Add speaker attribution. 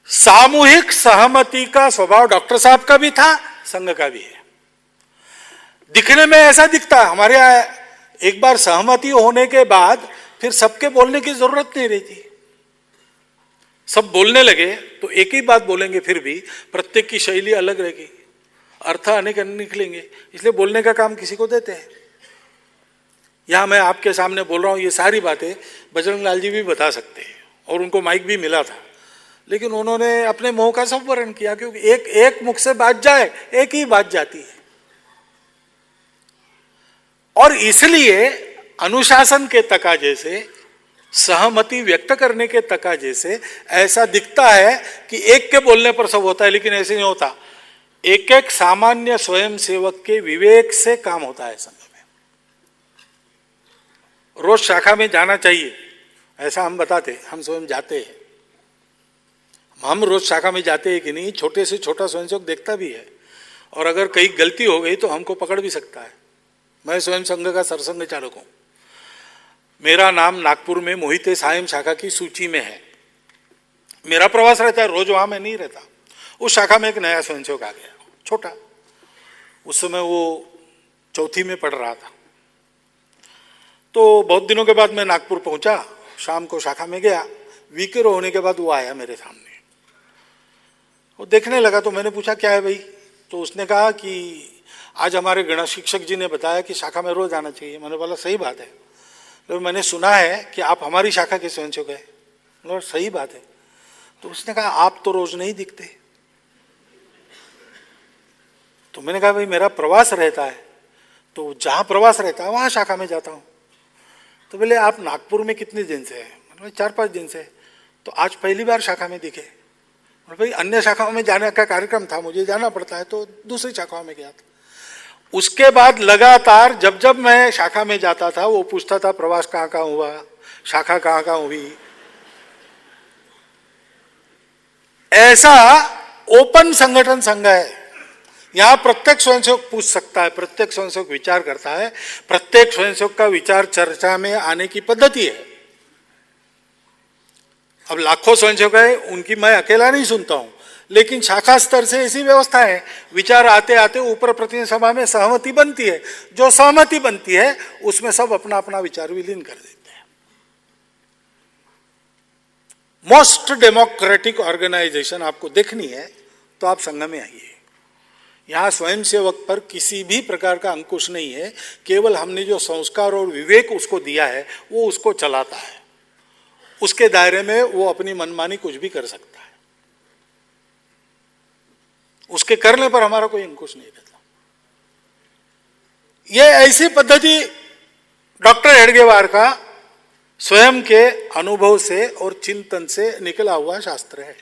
Speaker 1: सामूहिक सहमति का स्वभाव डॉक्टर साहब का भी था, संघ का भी है। दिखने में ऐसा दिखता है, हमारे यहाँ एक बार सहमति होने के बाद फिर सबके बोलने की जरूरत नहीं रहती। सब बोलने लगे तो एक ही बात बोलेंगे, फिर भी प्रत्येक की शैली अलग रहेगी, अर्थ अनेक निकलेंगे, इसलिए बोलने का काम किसी को देते हैं। यहां मैं आपके सामने बोल रहा हूं, ये सारी बातें बजरंग लाल जी भी बता सकते हैं और उनको माइक भी मिला था, लेकिन उन्होंने अपने मुंह का सब वर्णन किया, क्योंकि एक मुख से बात जाए एक ही बात जाती है। और इसलिए अनुशासन के तकाजे से, सहमति व्यक्त करने के तकाजे से ऐसा दिखता है कि एक के बोलने पर सब होता है, लेकिन ऐसे नहीं होता। एक एक सामान्य स्वयंसेवक के विवेक से काम होता है संघ में। रोज शाखा में जाना चाहिए ऐसा हम बताते, हम स्वयं जाते हैं। हम रोज शाखा में जाते हैं कि नहीं, छोटे से छोटा स्वयंसेवक देखता भी है, और अगर कहीं गलती हो गई तो हमको पकड़ भी सकता है। मैं स्वयं संघ का सरसंघ चालक हूं। मेरा नाम नागपुर में मोहिते सायम शाखा की सूची में है। मेरा प्रवास रहता है, रोज वहां में नहीं रहता। उस शाखा में एक नया स्वयंसेवक आ गया, छोटा, उस समय वो चौथी में पढ़ रहा था। तो बहुत दिनों के बाद मैं नागपुर पहुंचा, शाम को शाखा में गया, वीकेर होने के बाद वो आया मेरे सामने। वो देखने लगा तो मैंने पूछा क्या है भाई, तो उसने कहा कि आज हमारे गणित शिक्षक जी ने बताया कि शाखा में रोज आना चाहिए। मैंने बोला सही बात है, तो मैंने सुना है कि आप हमारी शाखा के स्वयंसेवक हैं। बोला सही बात है। तो उसने कहा आप तो रोज नहीं दिखते। तो मैंने कहा भाई मेरा प्रवास रहता है, तो जहां प्रवास रहता है वहां शाखा में जाता हूं। तो बोले आप नागपुर में कितने दिन से हैं? मैंने 4-5 दिन से। तो आज पहली बार शाखा में दिखे। भाई अन्य शाखाओं में जाने का कार्यक्रम था, मुझे जाना पड़ता है, तो दूसरी शाखाओं में गया था। उसके बाद लगातार जब जब मैं शाखा में जाता था वो पूछता था प्रवास कहाँ कहाँ हुआ, शाखा कहाँ कहाँ हुई। ऐसा ओपन संगठन संघ है, यहां प्रत्येक स्वयंसेवक पूछ सकता है, प्रत्येक स्वयंसेवक विचार करता है, प्रत्येक स्वयंसेवक का विचार चर्चा में आने की पद्धति है। अब लाखों स्वयंसेवक है, उनकी मैं अकेला नहीं सुनता हूं, लेकिन शाखा स्तर से ऐसी व्यवस्था है, विचार आते आते ऊपर प्रतिनिधि सभा में सहमति बनती है। जो सहमति बनती है उसमें सब अपना अपना विचार विलीन कर देते हैं। मोस्ट डेमोक्रेटिक ऑर्गेनाइजेशन आपको देखनी है तो आप संघ में आइए। यहां स्वयंसेवक पर किसी भी प्रकार का अंकुश नहीं है, केवल हमने जो संस्कार और विवेक उसको दिया है वो उसको चलाता है। उसके दायरे में वो अपनी मनमानी कुछ भी कर सकता है, उसके करने पर हमारा कोई अंकुश नहीं रहता। यह ऐसी पद्धति डॉक्टर हेडगेवार का स्वयं के अनुभव से और चिंतन से निकला हुआ शास्त्र है।